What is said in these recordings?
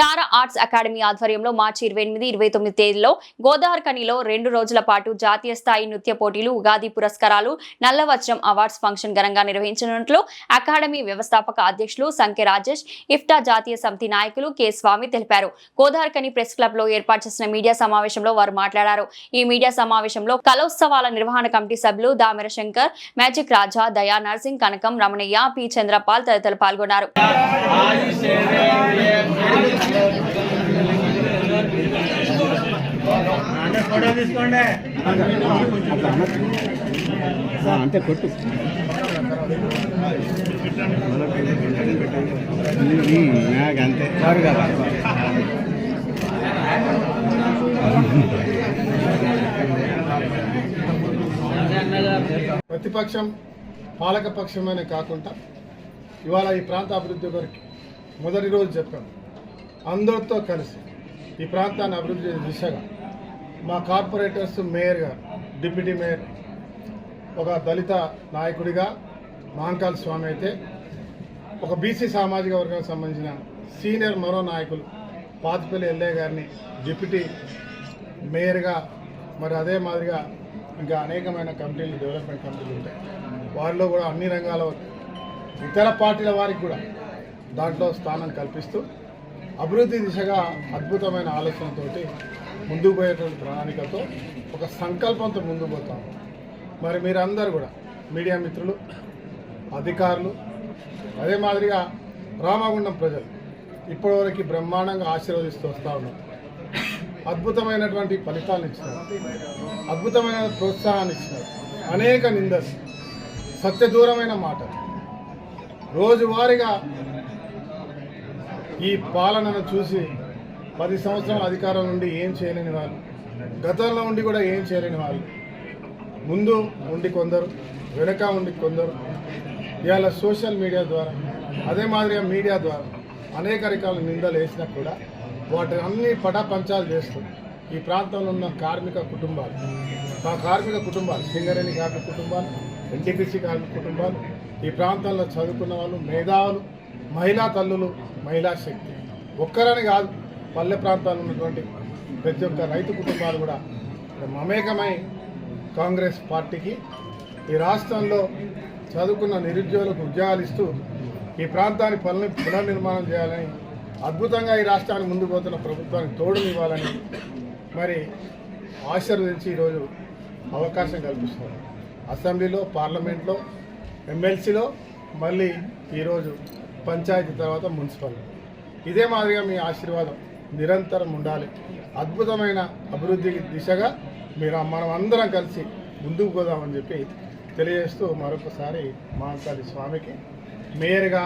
తారా arts academy ఆధ్వర్యంలో మార్చి 28, 29 తేదీలో గోదావరిఖనిలో 2 రోజుల పాటు జాతీయ స్థాయి నృత్య పోటీలు, ఉగాది పురస్కారాలు, నల్లవజ్రం అవార్డ్స్ ఫంక్షన్ ఘనంగా నిర్వహించనున్నట్లు అకాడమీ వ్యవస్థాపక అధ్యక్షులు సంఖ్య రాజేష్, ఇఫ్టా జాతీయ సమితి నాయకులు కె స్వామి తెలిపారు. గోదావరిఖని ప్రెస్ క్లబ్ లో ఏర్పాటు చేసిన మీడియా సమావేశంలో వారు మాట్లాడారు. ఈ మీడియా సమావేశంలో కలోత్సవాల నిర్వహణ కమిటీ సభ్యులు దామెర శంకర్, మ్యాజిక్ రాజా, దయా నర్సింగ్, కనకం, రమణయ్య, పి చంద్రపాల్ తదితరులు పాల్గొన్నారు. అంతే కొట్టు అంతే ప్రతిపక్షం పాలకపక్షమనే కాకుండా ఇవాళ ఈ ప్రాంత అభివృద్ధి కొరకు మొదటి రోజు చెప్పాం. అందరితో కలిసి ఈ ప్రాంతాన్ని అభివృద్ధి చేసే దిశగా మా కార్పొరేటర్స్, మేయర్ గారు, డిప్యూటీ మేయర్, ఒక దళిత నాయకుడిగా మహంకాళ స్వామి అయితే, ఒక బీసీ సామాజిక వర్గానికి సంబంధించిన సీనియర్ మరో నాయకులు పాతిపల్లి ఎల్ఏ గారిని డిప్యూటీ మేయర్గా, మరి అదే మాదిరిగా ఇంకా అనేకమైన కమిటీలు, డెవలప్మెంట్ కమిటీలు ఉంటాయి. వారిలో కూడా అన్ని రంగాల ఇతర పార్టీల వారికి కూడా దాంట్లో స్థానం కల్పిస్తూ అభివృద్ధి దిశగా అద్భుతమైన ఆలోచనతోటి ముందుకు పోయేటువంటి ప్రణాళికతో, ఒక సంకల్పంతో ముందుకు పోతాము. మరి మీరందరూ కూడా మీడియా మిత్రులు, అధికారులు, అదే మాదిరిగా రామగుండం ప్రజలు ఇప్పటివరకు బ్రహ్మాండంగా ఆశీర్వదిస్తూ వస్తూ ఉన్నారు. అద్భుతమైనటువంటి ఫలితాలను ఇచ్చినారు, అద్భుతమైన ప్రోత్సాహాన్ని ఇచ్చినారు. అనేక నిందలు, సత్యదూరమైన మాటలు, రోజువారీగా ఈ పాలనను చూసి 10 సంవత్సరాల అధికారం నుండి ఏం చేయలేని వాళ్ళు, గతంలో ఉండి కూడా ఏం చేయలేని వాళ్ళు, ముందు ఉండి కొందరు, వెనక ఉండి కొందరు, ఇవాళ సోషల్ మీడియా ద్వారా, అదే మాదిరిగా మీడియా ద్వారా అనేక రకాల నిందలు వేసినా కూడా వాటిని అన్ని పటాపంచాలు చేస్తూ ఈ ప్రాంతంలో ఉన్న కార్మిక కుటుంబాలు, సింగరేణి కార్మిక కుటుంబాలు, ఎన్టీపీసీ కార్మిక కుటుంబాలు, ఈ ప్రాంతంలో చదువుకున్న వాళ్ళు, మేధావులు, మహిళా తల్లులు, మహిళా శక్తి, ఒక్కరని కాదు, పల్లె ప్రాంతాల్లో ఉన్నటువంటి ప్రతి ఒక్క రైతు కుటుంబాలు కూడా మమేకమై కాంగ్రెస్ పార్టీకి, ఈ రాష్ట్రంలో చదువుకున్న నిరుద్యోగులకు ఉద్యోగాలు ఇస్తూ ఈ ప్రాంతాన్ని పునర్నిర్మాణం చేయాలని, అద్భుతంగా ఈ రాష్ట్రాన్ని ముందుకు పోతున్న ప్రభుత్వానికి తోడునివ్వాలని మరి ఆశీర్వదించి ఈరోజు అవకాశం కల్పిస్తున్నారు. అసెంబ్లీలో, పార్లమెంట్లో, ఎమ్మెల్సీలో, మళ్ళీ ఈరోజు పంచాయతీ, తర్వాత మున్సిపల్. ఇదే మాదిరిగా మీ ఆశీర్వాదం నిరంతరం ఉండాలి. అద్భుతమైన అభివృద్ధి దిశగా మనం అందరం కలిసి ముందుకు పోదామని చెప్పి తెలియజేస్తూ మరొకసారి మహంకాళి స్వామికి మేయర్గా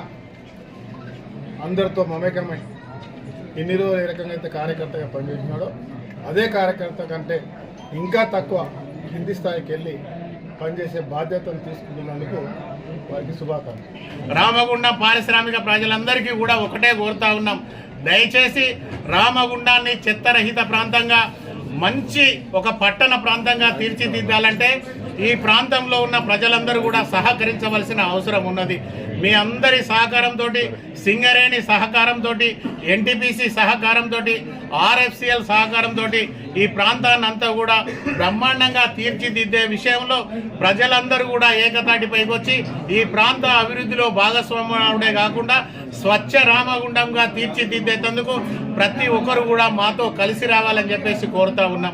అందరితో మమేకమై ఎన్ని రోజులు ఏ రకంగా అయితే కార్యకర్తగా పనిచేసినాడో అదే కార్యకర్త కంటే ఇంకా తక్కువ కింది స్థాయికి వెళ్ళి పనిచేసే బాధ్యతను తీసుకుంటున్నందుకు వారికి శుభాకాంక్షలు. రామగుండం పారిశ్రామిక ప్రజలందరికీ కూడా ఒకటే కోరుతా ఉన్నాం, దయచేసి రామగుండాన్ని చెత్తరహిత ప్రాంతంగా, మంచి ఒక పట్టణ ప్రాంతంగా తీర్చిదిద్దాలంటే ఈ ప్రాంతంలో ఉన్న ప్రజలందరూ కూడా సహకరించవలసిన అవసరం ఉన్నది. మీ అందరి సహకారంతో, సింగరేణి సహకారంతో, ఎన్టీపీసీ సహకారంతో, ఆర్ఎఫ్సిఎల్ సహకారంతో ఈ ప్రాంతాన్ని అంతా కూడా బ్రహ్మాండంగా తీర్చిదిద్దే విషయంలో ప్రజలందరూ కూడా ఏకతాటిపైకి వచ్చి ఈ ప్రాంత అభివృద్ధిలో భాగస్వామ్యమే కాకుండా స్వచ్ఛ రామగుండంగా తీర్చిదిద్దేందుకు ప్రతి ఒక్కరు కూడా మాతో కలిసి రావాలని చెప్పేసి కోరుతా ఉన్నాం.